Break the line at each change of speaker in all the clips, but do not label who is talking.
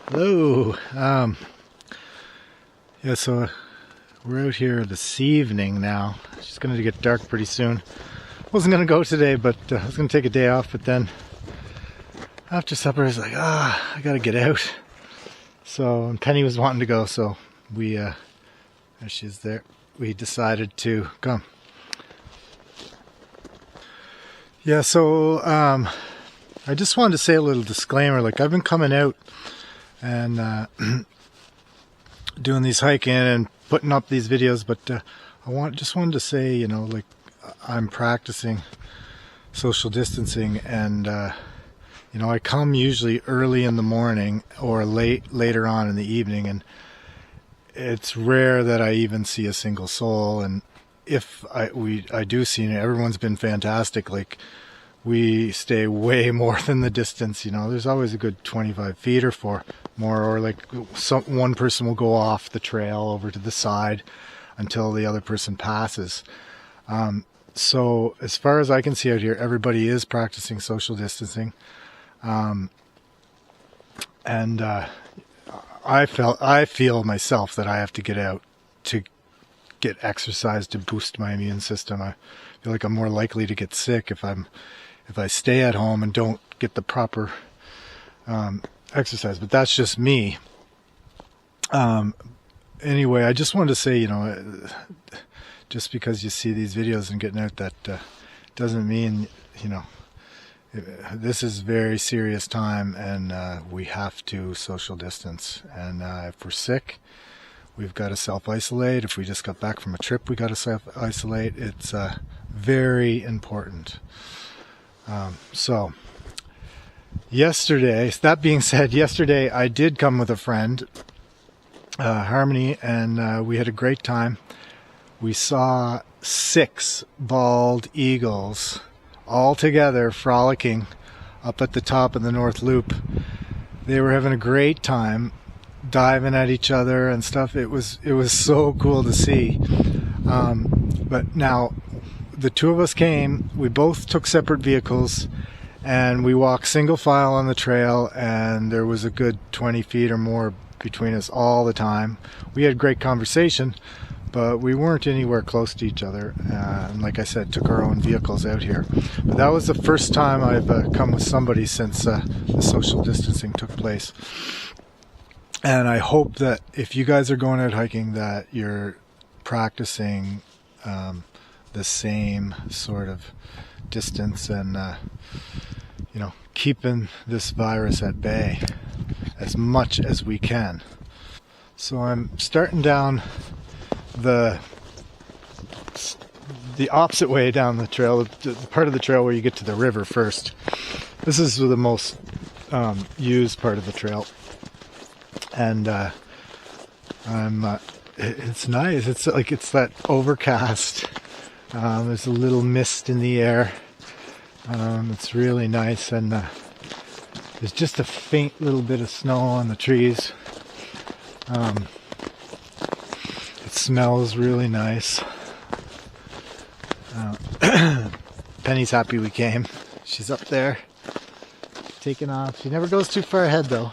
Hello. Yeah, so we're out here this evening now. It's just gonna get dark pretty soon. Wasn't gonna go today, but I was gonna take a day off, but then after supper I was like, I gotta get out. So, and Penny was wanting to go, so we, there she is there. We decided to come. Yeah, so I just wanted to say a little disclaimer. Like, I've been coming out and doing these hiking and putting up these videos, but just wanted to say, you know, like, I'm practicing social distancing, and you know, I come usually early in the morning or later on in the evening, and it's rare that I even see a single soul. And if I do see it, everyone's been fantastic. Like, we stay way more than the distance, you know. There's always a good 25 feet or more, or like one person will go off the trail over to the side until the other person passes. So as far as I can see out here, everybody is practicing social distancing. And I feel myself that I have to get out to get exercise to boost my immune system. I feel like I'm more likely to get sick if I stay at home and don't get the proper exercise. But that's just me. Anyway, I just wanted to say, you know, just because you see these videos and getting out, that doesn't mean, you know, this is a very serious time, and we have to social distance. And if we're sick, we've got to self-isolate. If we just got back from a trip, we got to self-isolate. It's very important. So yesterday, that being said, yesterday I did come with a friend, Harmony, and we had a great time. We saw 6 bald eagles all together frolicking up at the top of the North Loop. They were having a great time diving at each other and stuff. It was so cool to see. But now the two of us came, we both took separate vehicles, and we walked single file on the trail, and there was a good 20 feet or more between us all the time. We had great conversation, but we weren't anywhere close to each other. And like I said, took our own vehicles out here. But that was the first time I've come with somebody since the social distancing took place. And I hope that if you guys are going out hiking, that you're practicing the same sort of distance, and you know, keeping this virus at bay as much as we can. So I'm starting down the opposite way down the trail, the part of the trail where you get to the river first. This is the most used part of the trail, and it's nice. It's like, it's that overcast. There's a little mist in the air. It's really nice, and there's just a faint little bit of snow on the trees. It smells really nice. Penny's happy we came. She's up there taking off. She never goes too far ahead though.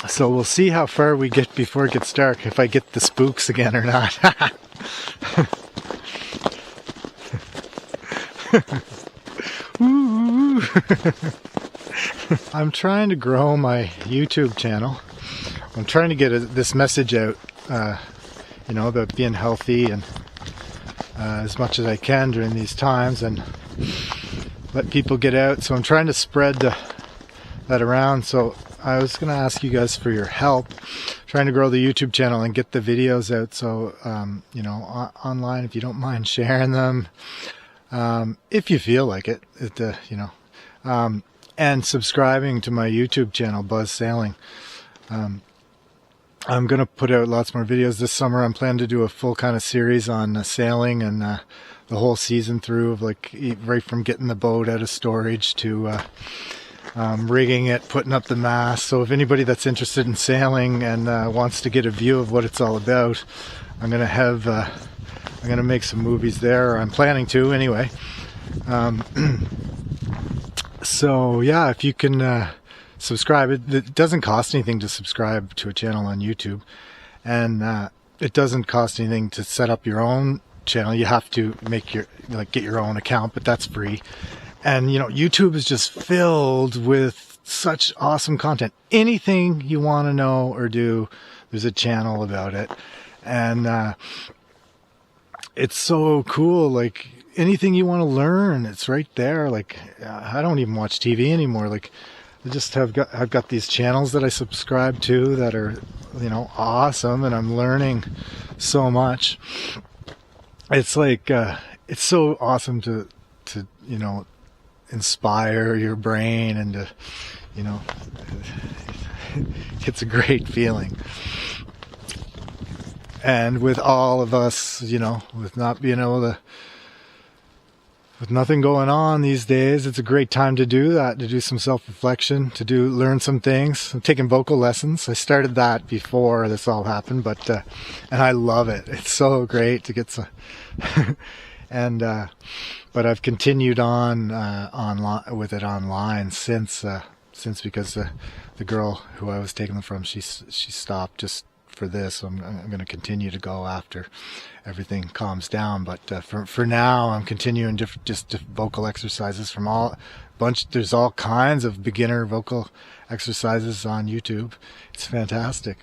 So we'll see how far we get before it gets dark, if I get the spooks again or not. I'm trying to grow my YouTube channel. I'm trying to get this message out, you know, about being healthy, and as much as I can during these times, and let people get out. So I'm trying to spread that around. So I was going to ask you guys for your help trying to grow the YouTube channel and get the videos out. So, you know, online, if you don't mind sharing them, if you feel like it, you know, and subscribing to my YouTube channel, Buzz Sailing. I'm going to put out lots more videos this summer. I'm planning to do a full kind of series on sailing, and the whole season through, of like, right from getting the boat out of storage to rigging it, putting up the mast. So if anybody that's interested in sailing and wants to get a view of what it's all about, I'm going to make some movies there, or I'm planning to anyway. So yeah, if you can subscribe. It doesn't cost anything to subscribe to a channel on YouTube, and it doesn't cost anything to set up your own channel. You have to make get your own account, but that's free. And YouTube is just filled with such awesome content. Anything you want to know or do, there's a channel about it. And it's so cool. Like anything you want to learn, it's right there. Like I don't even watch TV anymore. Like I've got these channels that I subscribe to that are awesome, and I'm learning so much. It's like it's so awesome to inspire your brain, and to it's a great feeling. And with all of us, with not being able to, with nothing going on these days, it's a great time to do that, to do some self-reflection, to learn some things. I'm taking vocal lessons. I started that before this all happened, but and I love it. It's so great to get some and but I've continued on online with it online since because the girl who I was taking them from, she stopped just for this. So I'm going to continue to go after everything calms down. But for now, I'm continuing just vocal exercises from there's all kinds of beginner vocal exercises on YouTube. It's fantastic.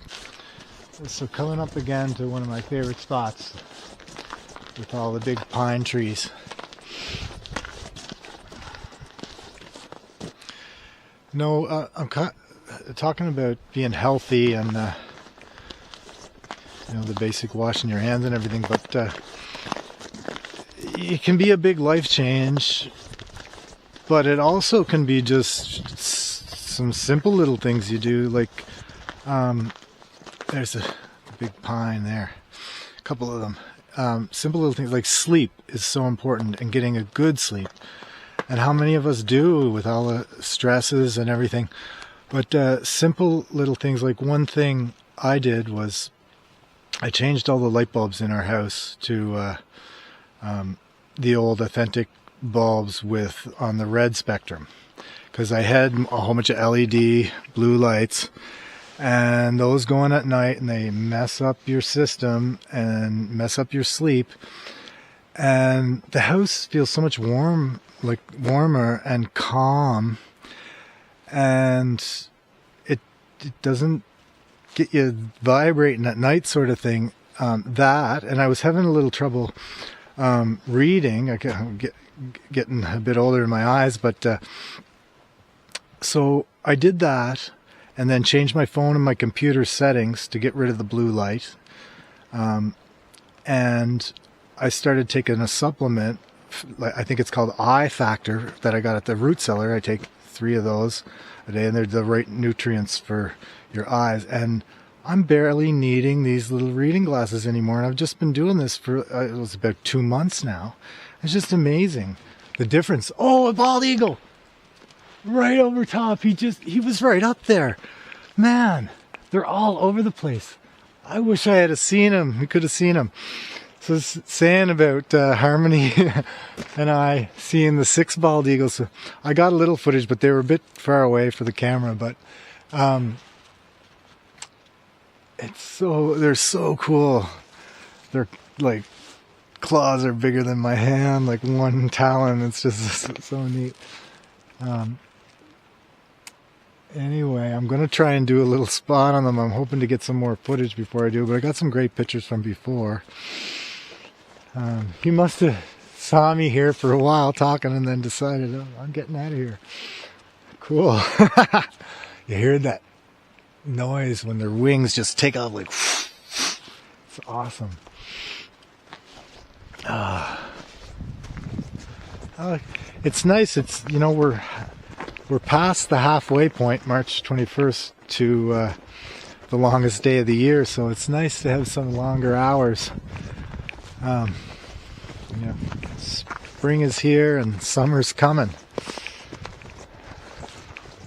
So coming up again to one of my favorite spots with all the big pine trees. No, I'm talking about being healthy and the basic washing your hands and everything, but it can be a big life change, but it also can be just some simple little things you do, like there's a big pine there, a couple of them. Simple little things like sleep is so important, and getting a good sleep. And how many of us do with all the stresses and everything? But simple little things, like one thing I did was I changed all the light bulbs in our house to the old authentic bulbs on the red spectrum, because I had a whole bunch of LED blue lights, and those go on at night and they mess up your system and mess up your sleep, and the house feels so much warmer and calm, and it doesn't get you vibrating at night, sort of thing. And I was having a little trouble reading. I'm getting a bit older in my eyes, but so I did that, and then changed my phone and my computer settings to get rid of the blue light. And I started taking a supplement, I think it's called Eye Factor, that I got at the root cellar. I take 3 of those a day, and they're the right nutrients for your eyes. And I'm barely needing these little reading glasses anymore, and I've just been doing this for it was about 2 months now. It's just amazing the difference. Oh, a bald eagle right over top. He was right up there. Man, they're all over the place. I wish I had seen him. We could have seen him. So it's saying about Harmony and I seeing the 6 bald eagles. So I got a little footage, but they were a bit far away for the camera. But they're so cool. Their like claws are bigger than my hand, like one talon. It's just so neat. Anyway, I'm going to try and do a little spot on them. I'm hoping to get some more footage before I do, but I got some great pictures from before. He must have saw me here for a while talking and then decided, oh, I'm getting out of here. Cool. You hear that noise when their wings just take off like it's awesome. It's nice. It's we're past the halfway point, March 21st, to the longest day of the year, so it's nice to have some longer hours. Spring is here and summer's coming.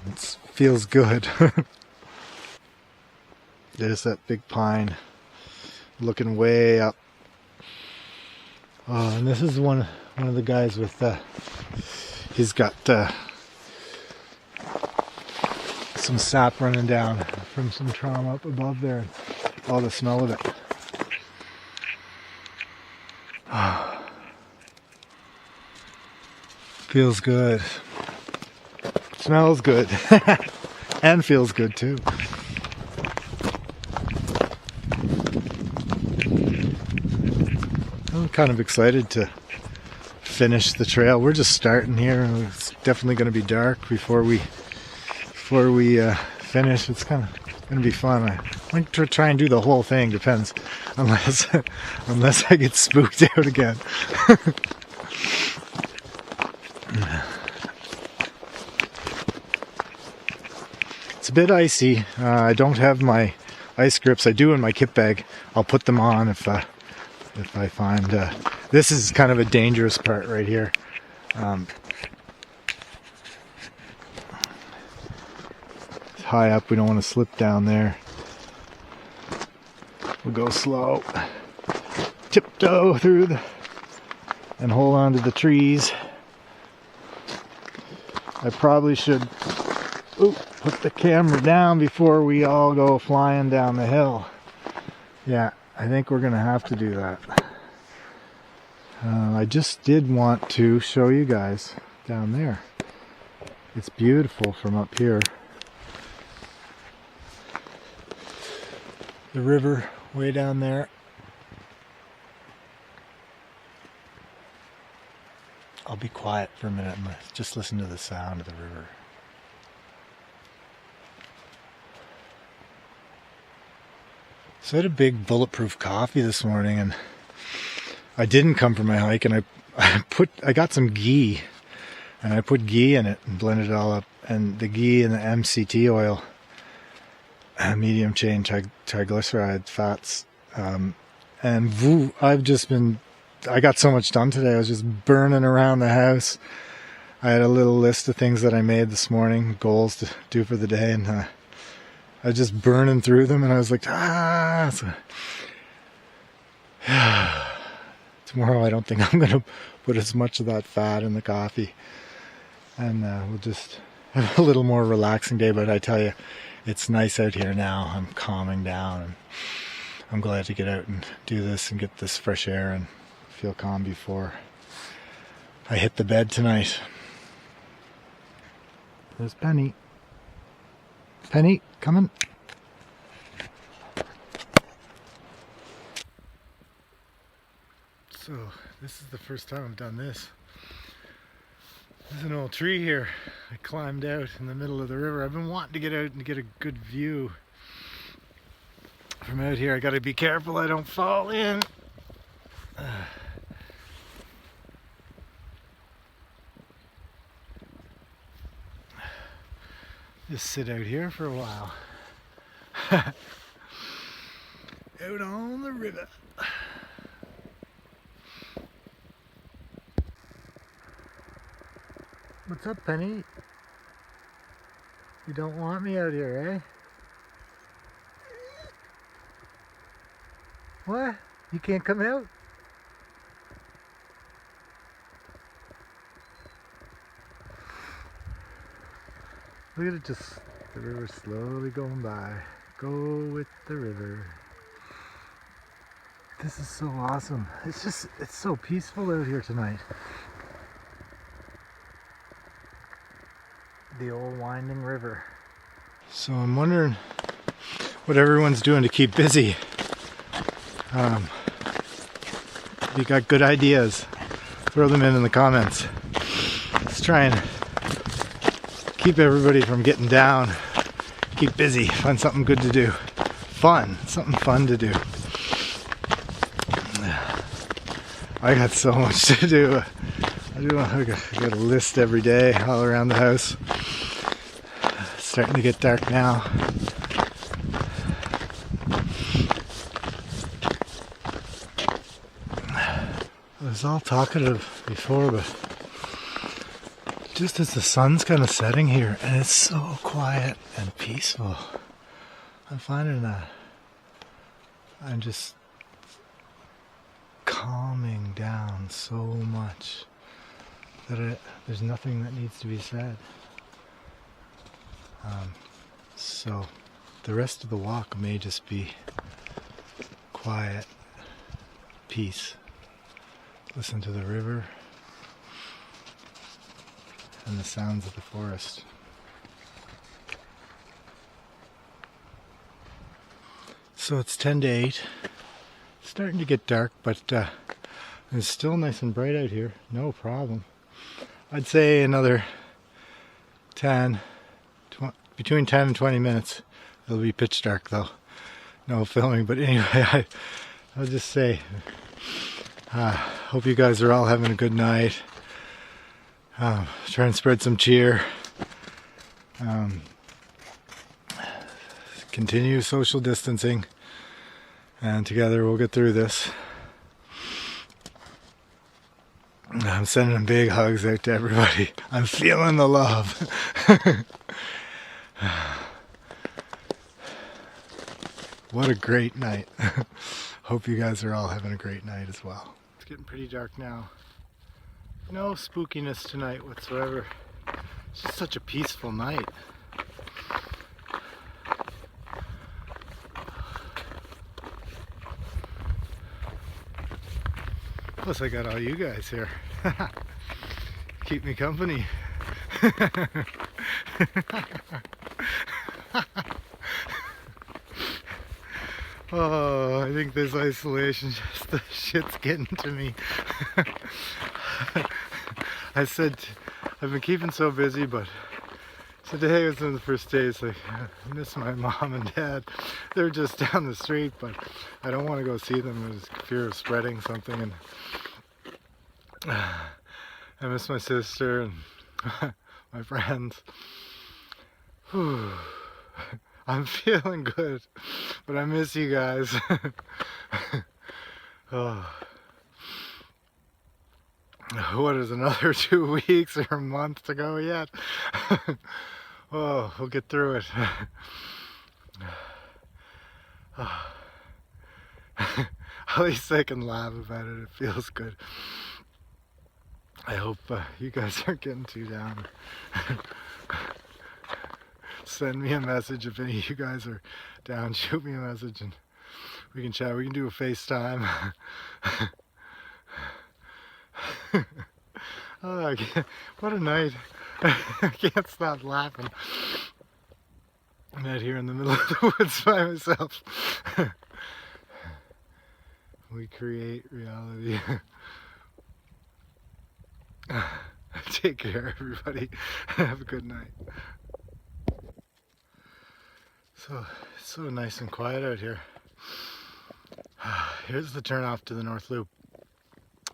It feels good. There's that big pine looking way up. Oh, and this is one of the guys with he's got some sap running down from some trauma up above there. All the smell of it. Feels good. Smells good. And feels good too. I'm kind of excited to finish the trail. We're just starting here. It's definitely going to be dark before we finish. It's kind of going to be fun. I want to try and do the whole thing. Depends, unless I get spooked out again. It's a bit icy. I don't have my ice grips. I do in my kit bag. I'll put them on if I find this is kind of a dangerous part right here. It's high up. We don't want to slip down there. We'll go slow. Tiptoe through and hold on to the trees. I probably should put the camera down before we all go flying down the hill. Yeah, I think we're gonna have to do that. I just did want to show you guys down there. It's beautiful from up here. The river way down there. I'll be quiet for a minute and just listen to the sound of the river. So I had a big bulletproof coffee this morning, and I didn't come for my hike, and I got some ghee, and I put ghee in it and blended it all up, and the ghee and the MCT oil, medium chain triglyceride fats, and I got so much done today. I was just burning around the house. I had a little list of things that I made this morning, goals to do for the day, and I was just burning through them, and I was like, tomorrow I don't think I'm going to put as much of that fat in the coffee, and we'll just have a little more relaxing day. But I tell you, it's nice out here now. I'm calming down, and I'm glad to get out and do this and get this fresh air and feel calm before I hit the bed tonight. There's Penny. Penny, coming. So this is the first time I've done this. There's an old tree here. I climbed out in the middle of the river. I've been wanting to get out and get a good view from out here. I gotta be careful I don't fall in. Just sit out here for a while. Out on the river. What's up, Penny? You don't want me out here, eh? What? You can't come out? Look at it, just the river slowly going by. Go with the river. This is so awesome. It's so peaceful out here tonight. The old winding river. So I'm wondering what everyone's doing to keep busy. If you got good ideas, throw them in the comments. Let's try and keep everybody from getting down. Keep busy. Find something good to do. Something fun to do. I got so much to do. I got a list every day all around the house. It's starting to get dark now. I was all talkative before, but just as the sun's kind of setting here, and it's so quiet and peaceful, I'm finding that I'm just calming down so much that there's nothing that needs to be said. So the rest of the walk may just be quiet, peace. Listen to the river and the sounds of the forest. So it's 10 to 8. It's starting to get dark, but it's still nice and bright out here. No problem. I'd say another 10, between 10 and 20 minutes. It'll be pitch dark though. No filming, but anyway, I'll just say, hope you guys are all having a good night. Try and spread some cheer. Continue social distancing, and together we'll get through this. I'm sending big hugs out to everybody. I'm feeling the love. What a great night. Hope you guys are all having a great night as well. It's getting pretty dark now. No spookiness tonight whatsoever. It's just such a peaceful night. Plus I got all you guys here. Keep me company. Oh, I think this isolation, just the shit's getting to me. I said, I've been keeping so busy, but today was one of the first days, like, I miss my mom and dad. They're just down the street, but I don't want to go see them. There's fear of spreading something, and I miss my sister and my friends. Whew. I'm feeling good, but I miss you guys. Oh. What is another 2 weeks or a month to go yet? Oh, we'll get through it. At least I can laugh about it. It feels good. I hope you guys aren't getting too down. Send me a message if any of you guys are down. Shoot me a message and we can chat. We can do a FaceTime. Oh, what a night. I can't stop laughing. I'm out here in the middle of the woods by myself. We create reality. Take care, everybody. Have a good night. So, it's so nice and quiet out here. Here's the turn off to the North Loop.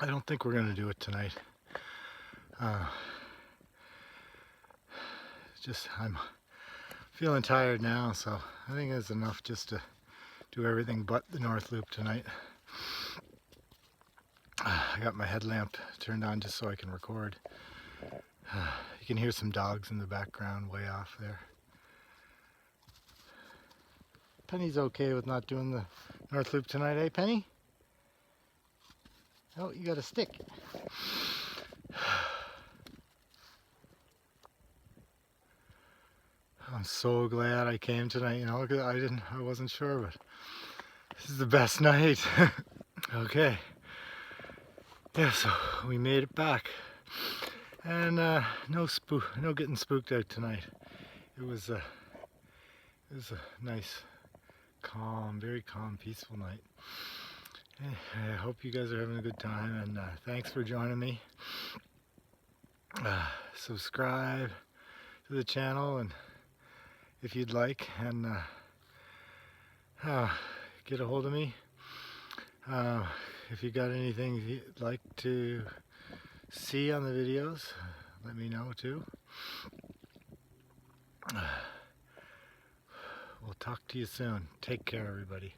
I don't think we're going to do it tonight. I'm feeling tired now, so I think it's enough just to do everything but the North Loop tonight. I got my headlamp turned on just so I can record. You can hear some dogs in the background way off there. Penny's okay with not doing the North Loop tonight, eh, Penny? Oh, you got a stick. I'm so glad I came tonight, you know, I wasn't sure, but this is the best night. Okay. Yeah, so we made it back. And no getting spooked out tonight. It was a nice, calm, very calm, peaceful night. I hope you guys are having a good time, and thanks for joining me. Subscribe to the channel, and if you'd like, and get a hold of me. If you got anything you'd like to see on the videos, let me know too. We'll talk to you soon. Take care, everybody.